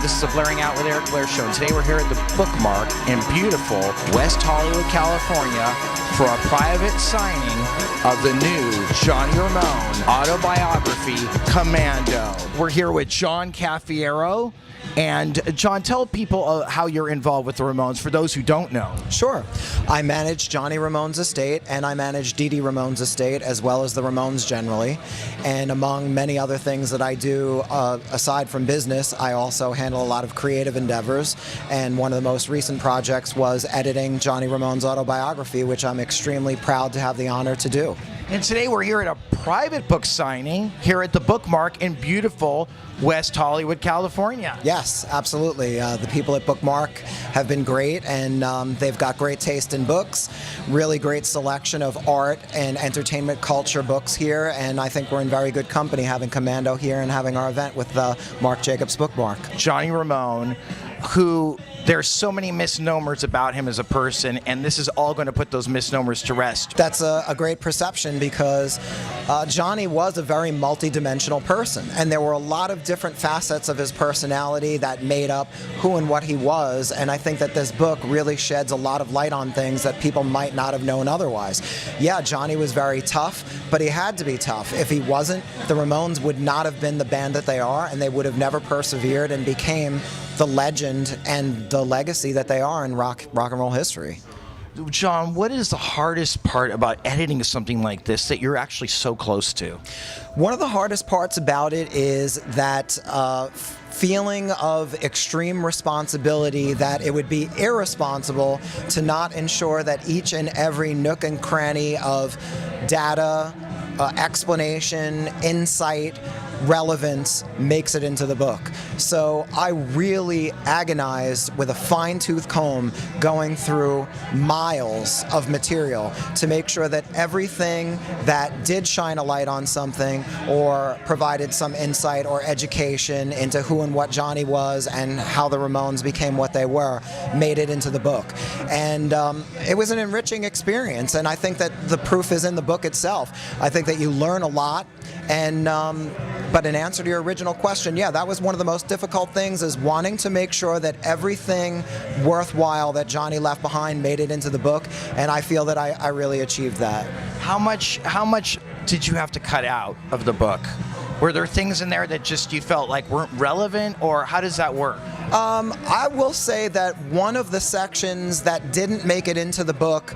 This is the Blairing Out with Eric Blair show. And today we're here at the Bookmarc in beautiful West Hollywood, California for a private signing of the new Johnny Ramone autobiography, Commando. We're here with John Cafiero. And John, tell people how you're involved with the Ramones for those who don't know. Sure. I manage Johnny Ramone's estate, and I manage Dee Dee Ramone's estate, as well as the Ramones generally. And among many other things that I do, aside from business, I also handle a lot of creative endeavors. And one of the most recent projects was editing Johnny Ramone's autobiography, which I'm extremely proud to have the honor to do. And today we're here at a private book signing here at the Bookmarc in beautiful West Hollywood, California. Yes, absolutely. The people at Bookmarc have been great, and they've got great taste in books, really great selection of art and entertainment culture books here, and I think we're in very good company having Commando here and having our event with the Marc Jacobs Bookmarc. Johnny Ramone, who there's so many misnomers about him as a person, and this is all going to put those misnomers to rest. That's a great perception because Johnny was a very multi-dimensional person, and there were a lot of different facets of his personality that made up who and what he was, and I think that this book really sheds a lot of light on things that people might not have known otherwise. Yeah, Johnny was very tough, but he had to be tough. If he wasn't, the Ramones would not have been the band that they are, and they would have never persevered and became the legend and the legacy that they are in rock and roll history. John, what is the hardest part about editing something like this that you're actually so close to? One of the hardest parts about it is that feeling of extreme responsibility, that it would be irresponsible to not ensure that each and every nook and cranny of data, explanation, insight, relevance makes it into the book. So I really agonized with a fine-tooth comb going through miles of material to make sure that everything that did shine a light on something or provided some insight or education into who and what Johnny was and how the Ramones became what they were made it into the book. And it was an enriching experience, and I think that the proof is in the book itself. I think that you learn a lot, and but in answer to your original question, yeah, that was one of the most difficult things, is wanting to make sure that everything worthwhile that Johnny left behind made it into the book, and I feel that I really achieved that. How much did you have to cut out of the book? Were there things in there that just you felt like weren't relevant, or how does that work? I will say that one of the sections that didn't make it into the book,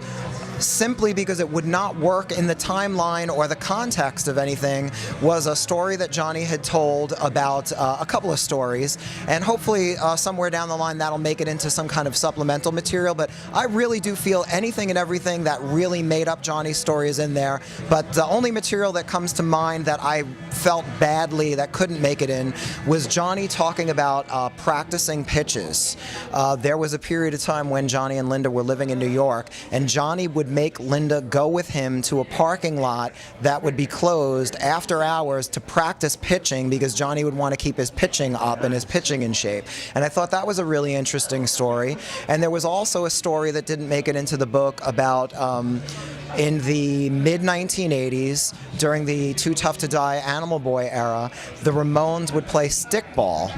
simply because it would not work in the timeline or the context of anything, was a story that Johnny had told about a couple of stories, and hopefully somewhere down the line that'll make it into some kind of supplemental material. But I really do feel anything and everything that really made up Johnny's story is in there, but the only material that comes to mind that I felt badly that couldn't make it in was Johnny talking about practicing pitches. There was a period of time when Johnny and Linda were living in New York, and Johnny would make Linda go with him to a parking lot that would be closed after hours to practice pitching, because Johnny would want to keep his pitching up and his pitching in shape. And I thought that was a really interesting story. And there was also a story that didn't make it into the book about in the mid-1980s, during the Too Tough to Die Animal Boy era, the Ramones would play stickball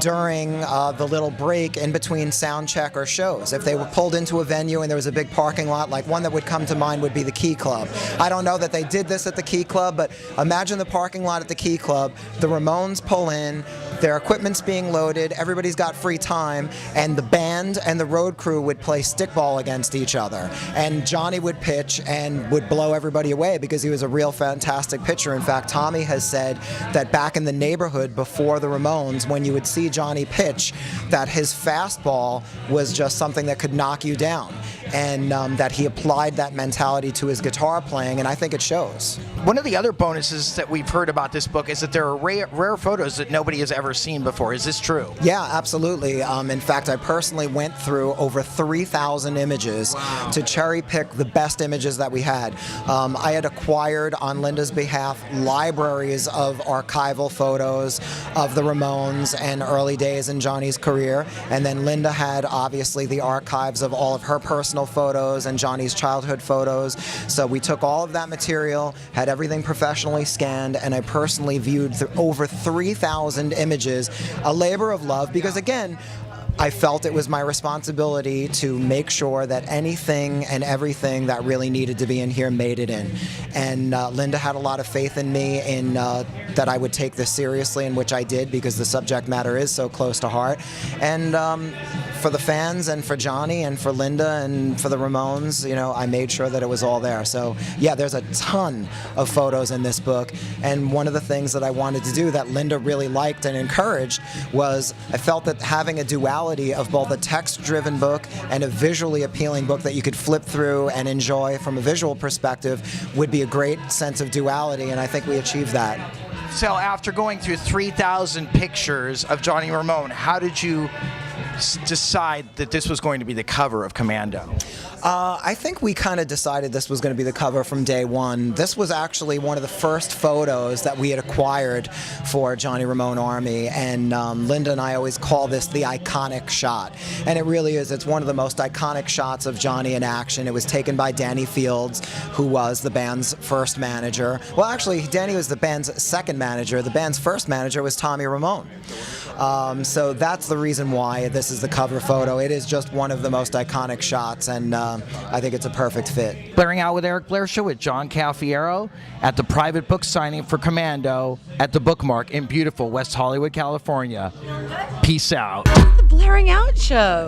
during the little break in between sound check or shows. If they were pulled into a venue and there was a big parking lot, like one that would come to mind would be the Key Club. I don't know that they did this at the Key Club, but imagine the parking lot at the Key Club, the Ramones pull in, their equipment's being loaded, everybody's got free time, and the band and the road crew would play stickball against each other. And Johnny would pitch and would blow everybody away because he was a real fantastic pitcher. In fact, Tommy has said that back in the neighborhood before the Ramones, when you would see Johnny pitch, that his fastball was just something that could knock you down, and that he applied that mentality to his guitar playing, and I think it shows. One of the other bonuses that we've heard about this book is that there are rare photos that nobody has ever seen before. Is this true? Yeah, absolutely. In fact, I personally went through over 3,000 images to cherry pick the best images that we had. I had acquired on Linda's behalf libraries of archival photos of the Ramones and early days in Johnny's career, and then Linda had obviously the archives of all of her personal promotional photos and Johnny's childhood photos. So we took all of that material, had everything professionally scanned, and I personally viewed over 3,000 images, a labor of love, because again, I felt it was my responsibility to make sure that anything and everything that really needed to be in here made it in. And Linda had a lot of faith in me in that I would take this seriously, and which I did, because the subject matter is so close to heart. And for the fans and for Johnny and for Linda and for the Ramones, you know, I made sure that it was all there. So yeah, there's a ton of photos in this book. And one of the things that I wanted to do that Linda really liked and encouraged was I felt that having a duality of both a text-driven book and a visually appealing book that you could flip through and enjoy from a visual perspective would be a great sense of duality, and I think we achieved that. So after going through 3,000 pictures of Johnny Ramone, how did you decide that this was going to be the cover of Commando? I think we kind of decided this was going to be the cover from day one. This was actually one of the first photos that we had acquired for Johnny Ramone Army, and Linda and I always call this the iconic shot. And it really is. It's one of the most iconic shots of Johnny in action. It was taken by Danny Fields, who was the band's first manager. Well, actually, Danny was the band's second manager. The band's first manager was Tommy Ramone. So that's the reason why this is the cover photo. It is just one of the most iconic shots, and I think it's a perfect fit. Blairing Out with Eric Blair Show with John Cafiero at the private book signing for Commando at the Bookmarc in beautiful West Hollywood, California. Peace out. The Blairing Out Show.